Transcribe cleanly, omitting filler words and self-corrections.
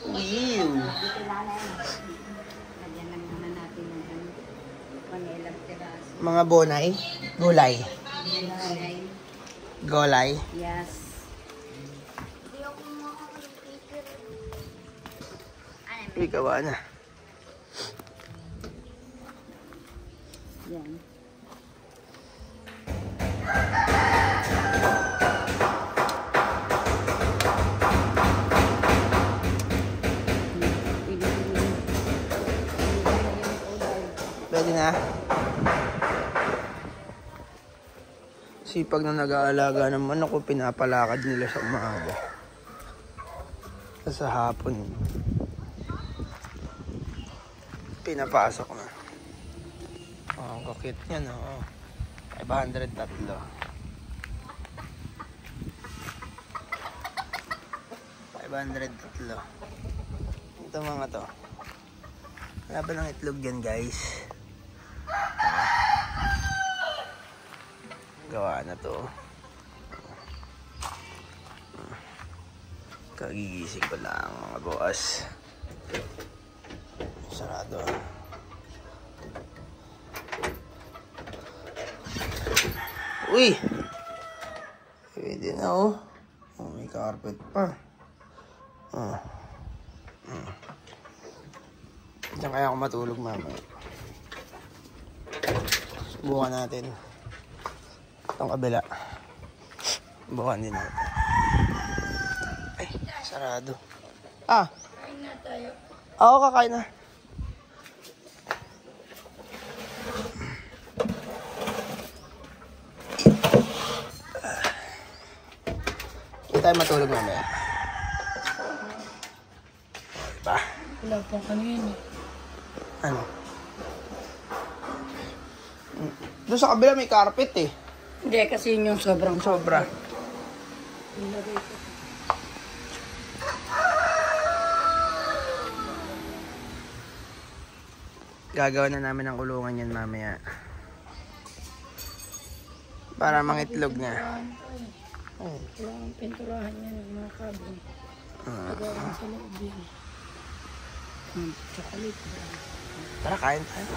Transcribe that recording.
Ew. Dito na yan. Lagyan lang naman natin ng panilang tiraso. Mga bonay. Gulay. Gulay. Gulay. Yes. Uy, gawa na. Yan. Pwede na. Sipag na nag-aalaga naman ako, pinapalakad nila sa umaga. Sa hapon. Pinapasok na. Oh, kakit yan, oh. 503. Ito mga to. Wala ba ng itlog yan, guys? Gawa na to. Kagigising ko lang, mga boss. Sarado. Uy! Pwede na, oh. Oh, may carpet pa. Diyan kaya ako matulog mamaya. Subukan natin. Itong kabila. Subukan din natin. Ay, sarado. Ah! Kain na tayo. Oo, kakain na. Hindi tayo matulog mamaya. Diba? Wala pang kanina. Ano? Doon sa kabila may carpet eh. Hindi, kasi yun yung sobrang Sobra. Gagawa na namin ang kulungan yan mamaya. Para mangitlog na. Kailangan pinturahan yan ng mga kabin. Pagawan sa loob yan. Chocolate. Tara, kain tayo.